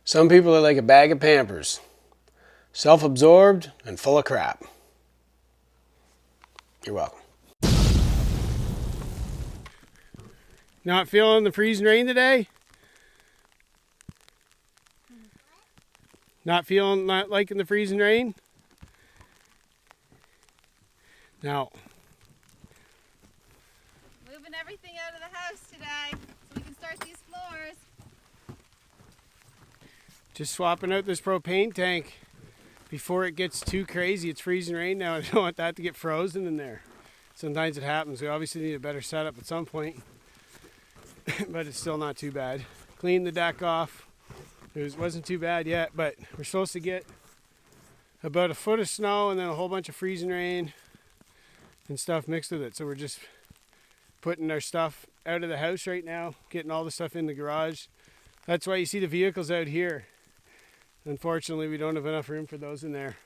Some people are like a bag of Pampers, self-absorbed and full of crap. You're welcome. Not feeling the freezing rain today? Not liking the freezing rain? No. Moving everything out of the house today so we can start these floors. Just swapping out this propane tank before it gets too crazy. It's freezing rain now. I don't want that to get frozen in there. Sometimes it happens. We obviously need a better setup at some point, but it's still not too bad. Cleaned the deck off. It wasn't too bad yet, but we're supposed to get about a foot of snow and then a whole bunch of freezing rain and stuff mixed with it. So we're just putting our stuff out of the house right now, getting all the stuff in the garage. That's why you see the vehicles out here. Unfortunately, we don't have enough room for those in there.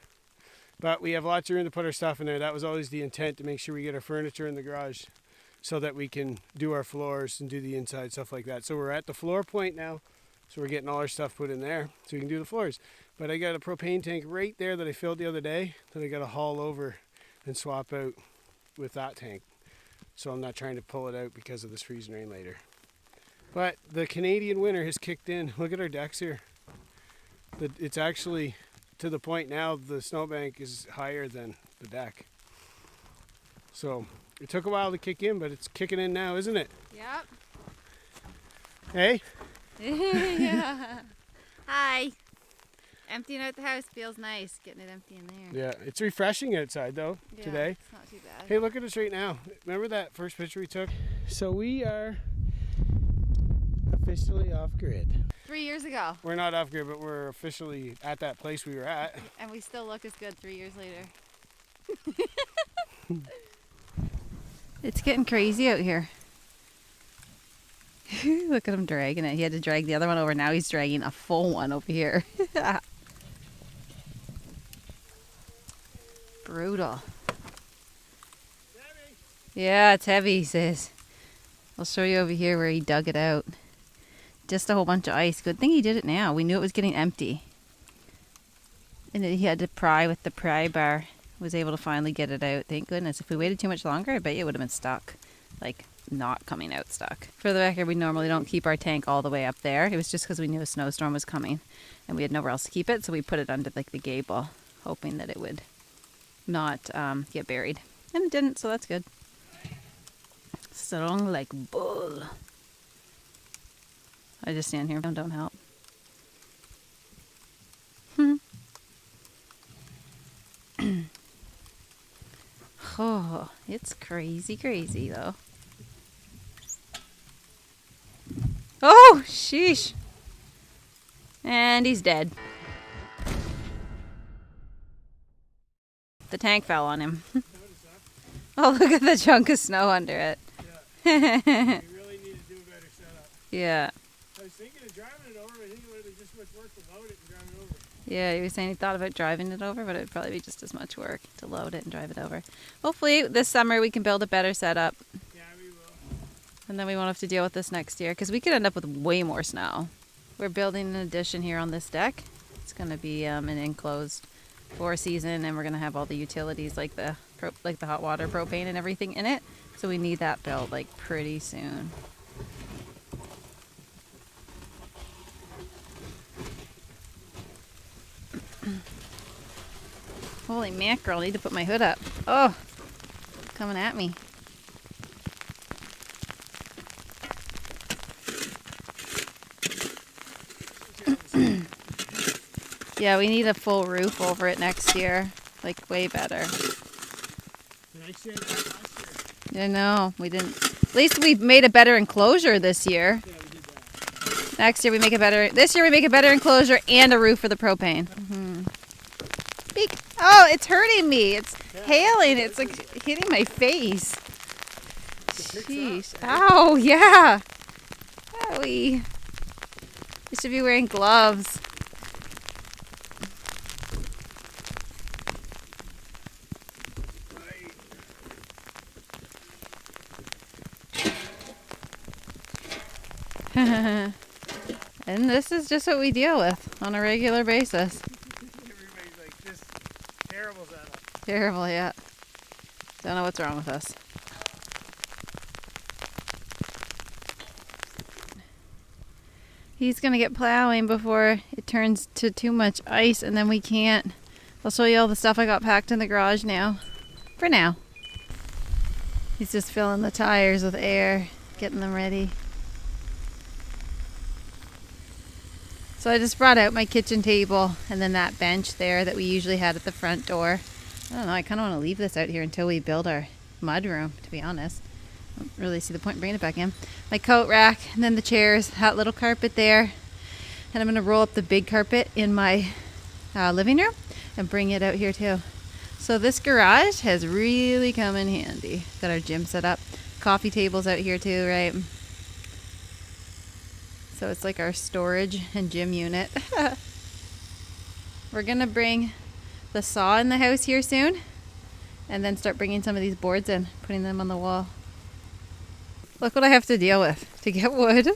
But we have lots of room to put our stuff in there. That was always the intent, to make sure we get our furniture in the garage so that we can do our floors and do the inside stuff like that. So we're at the floor point now. So we're getting all our stuff put in there so we can do the floors. But I got a propane tank right there that I filled the other day that I got to haul over and swap out with that tank. So I'm not trying to pull it out because of this freezing rain later. But the Canadian winter has kicked in. Look at our decks here. It's actually to the point now the snowbank is higher than the deck. So it took a while to kick in, but it's kicking in now, isn't it? Yep. Hey? Yeah. Hi. Emptying out the house feels nice, getting it empty in there. Yeah, it's refreshing outside though today. It's not too bad. Hey, look at us right now. Remember that first picture we took? So we are officially off grid. 3 years ago. We're not off grid, but we're officially at that place we were at. And we still look as good 3 years later. It's getting crazy out here. Look at him dragging it. He had to drag the other one over. Now he's dragging a full one over here. Brutal. Heavy. Yeah, it's heavy, he says. I'll show you over here where he dug it out. Just a whole bunch of ice. Good thing he did it now. We knew it was getting empty. And then he had to pry with the pry bar. Was able to finally get it out. Thank goodness. If we waited too much longer, I bet you it would have been stuck. Like, not coming out stuck. For the record, we normally don't keep our tank all the way up there. It was just because we knew a snowstorm was coming and we had nowhere else to keep it, so we put it under like the gable, hoping that it would not get buried. And it didn't, so that's good. Strong like bull. I just stand here. Don't help. Oh, it's crazy though. Oh, sheesh. And he's dead. The tank fell on him. Oh, look at the chunk of snow under it. Yeah. We really need to do a better setup. Yeah. I was thinking of driving it over. I think it would have been just as much work to load it and drive it over. Yeah, he was saying he thought about driving it over, but it would probably be just as much work to load it and drive it over. Hopefully this summer we can build a better setup. Yeah, we will. And then we won't have to deal with this next year, because we could end up with way more snow. We're building an addition here on this deck. It's going to be an enclosed floor season, and we're going to have all the utilities like the hot water, propane, and everything in it. So we need that built like pretty soon. Holy mackerel, I need to put my hood up. Oh, coming at me. Yeah, we need a full roof over it next year. Like, way better. Did I say that last year? I know, we didn't. At least we made a better enclosure this year. Yeah, we did that. Next year we make a better. This year we make a better enclosure and a roof for the propane. Mm-hmm. Speak. Oh, it's hurting me. It's hailing. It's like hitting my face. Sheesh. Ow, yeah. Owie. You should be wearing gloves. And this is just what we deal with on a regular basis. Everybody's like, this terrible setup. Terrible, yeah. Don't know what's wrong with us. He's gonna get plowing before it turns to too much ice and then we can't. I'll show you all the stuff I got packed in the garage now. For now. He's just filling the tires with air, getting them ready. So I just brought out my kitchen table and then that bench there that we usually had at the front door. I don't know, I kind of want to leave this out here until we build our mud room, to be honest. I don't really see the point in bringing it back in. My coat rack, and then the chairs, that little carpet there. And I'm going to roll up the big carpet in my living room and bring it out here too. So this garage has really come in handy. Got our gym set up. Coffee tables out here too, right? So it's like our storage and gym unit. We're going to bring the saw in the house here soon. And then start bringing some of these boards in, putting them on the wall. Look what I have to deal with to get wood.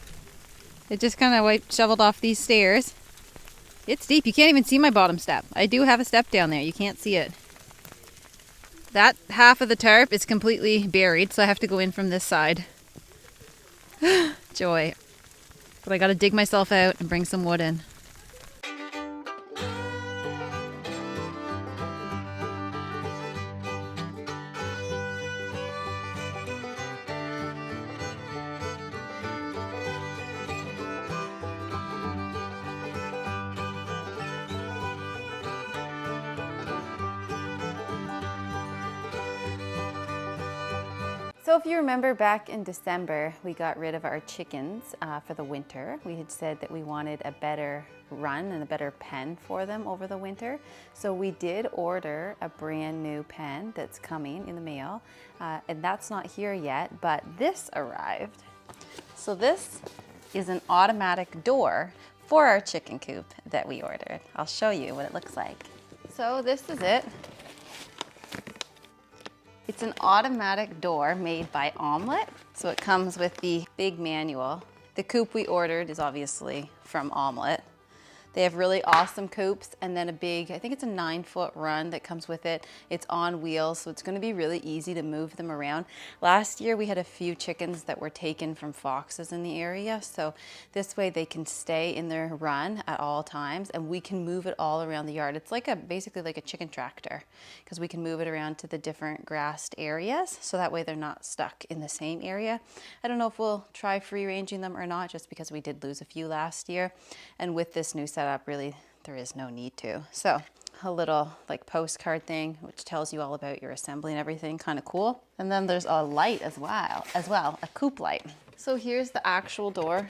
I just kind of shoveled off these stairs. It's deep. You can't even see my bottom step. I do have a step down there. You can't see it. That half of the tarp is completely buried, so I have to go in from this side. Joy. But I got to dig myself out and bring some wood in. So if you remember back in December, we got rid of our chickens for the winter. We had said that we wanted a better run and a better pen for them over the winter. So we did order a brand new pen that's coming in the mail. And that's not here yet, but this arrived. So this is an automatic door for our chicken coop that we ordered. I'll show you what it looks like. So this is it. It's an automatic door made by Omelette, so it comes with the big manual. The coop we ordered is obviously from Omelette. They have really awesome coops and then a big, I think it's a 9-foot run that comes with it. It's on wheels, so it's going to be really easy to move them around. Last year we had a few chickens that were taken from foxes in the area, so this way they can stay in their run at all times and we can move it all around the yard. It's like basically like a chicken tractor because we can move it around to the different grassed areas, so that way they're not stuck in the same area. I don't know if we'll try free ranging them or not, just because we did lose a few last year, and with this new setup really there is no need to. So a little like postcard thing which tells you all about your assembly and everything, kind of cool. And then there's a light as well, a coop light. So here's the actual door,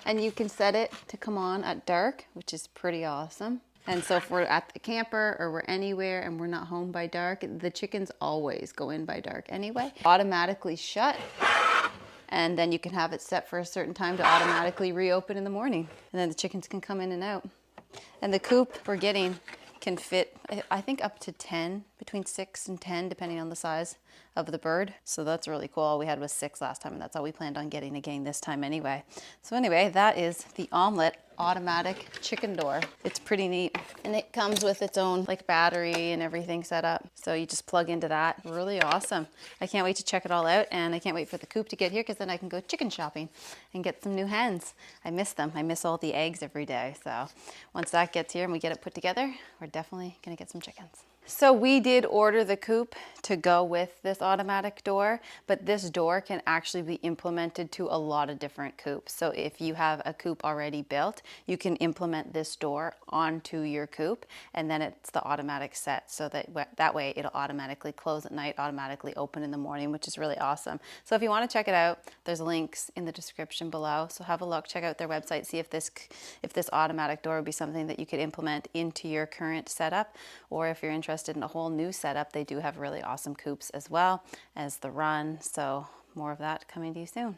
and you can set it to come on at dark, which is pretty awesome. And so if we're at the camper or we're anywhere and we're not home by dark, the chickens always go in by dark anyway. Automatically shut. And then you can have it set for a certain time to automatically reopen in the morning. And then the chickens can come in and out. And the coop we're getting can fit, I think, up to 10, between 6 and 10, depending on the size of the bird. So that's really cool. All we had was 6 last time, and that's all we planned on getting again this time anyway. So anyway, that is the Omelette automatic chicken door. It's pretty neat, and it comes with its own like battery and everything set up, so you just plug into that. Really awesome. I can't wait to check it all out, and I can't wait for the coop to get here because then I can go chicken shopping and get some new hens. I miss them. I miss all the eggs every day. So once that gets here and we get it put together, we're definitely gonna get some chickens. So we did order the coop to go with this automatic door, but this door can actually be implemented to a lot of different coops. So if you have a coop already built, you can implement this door onto your coop, and then it's the automatic set, so that way it'll automatically close at night, automatically open in the morning, which is really awesome. So if you want to check it out, there's links in the description below. So have a look, check out their website, see if this automatic door would be something that you could implement into your current setup, or if you're interested in a whole new setup, they do have really awesome coops as well as the run. So more of that coming to you soon.